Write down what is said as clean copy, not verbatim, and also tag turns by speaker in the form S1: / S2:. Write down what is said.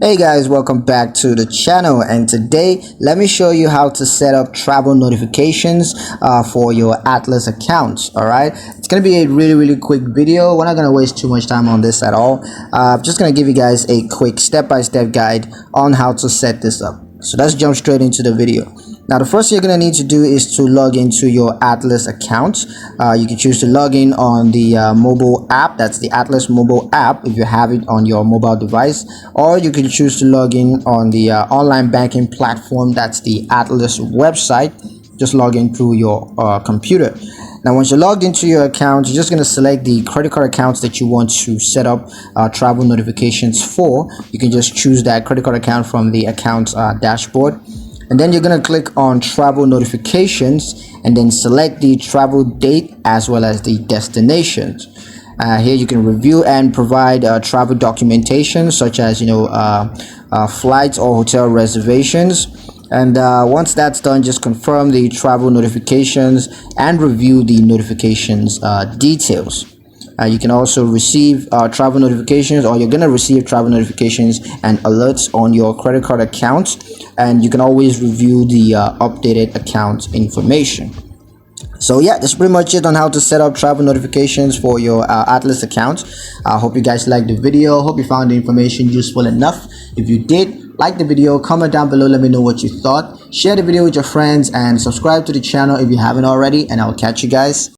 S1: Hey guys, welcome back to the channel, and today let me show you how to set up travel notifications for your Atlas account. All right, it's gonna be a really quick video. We're not gonna waste too much time on this at all. I'm just gonna give you guys a quick step-by-step guide on how to set this up. So let's jump straight into the video. Now, the first thing you're going to need to do is to log into your Atlas account. You can choose to log in on the mobile app. That's the Atlas mobile app if you have it on your mobile device. Or you can choose to log in on the online banking platform. That's the Atlas website. Just log in through your computer. Now, once you're logged into your account, you're just going to select the credit card accounts that you want to set up travel notifications for. You can just choose that credit card account from the account dashboard. And then you're going to click on travel notifications and then select the travel date as well as the destinations. Here you can review and provide travel documentation such as flights or hotel reservations. And once that's done, just confirm the travel notifications and review the notifications details. You can also receive travel notifications, or you're going to receive travel notifications and alerts on your credit card account, and you can always review the updated account information. So yeah, that's pretty much it on how to set up travel notifications for your Atlas account. I hope you guys liked the video. Hope you found the information useful enough. If you did, like the video, comment down below, let me know what you thought. Share the video with your friends and subscribe to the channel if you haven't already, and I'll catch you guys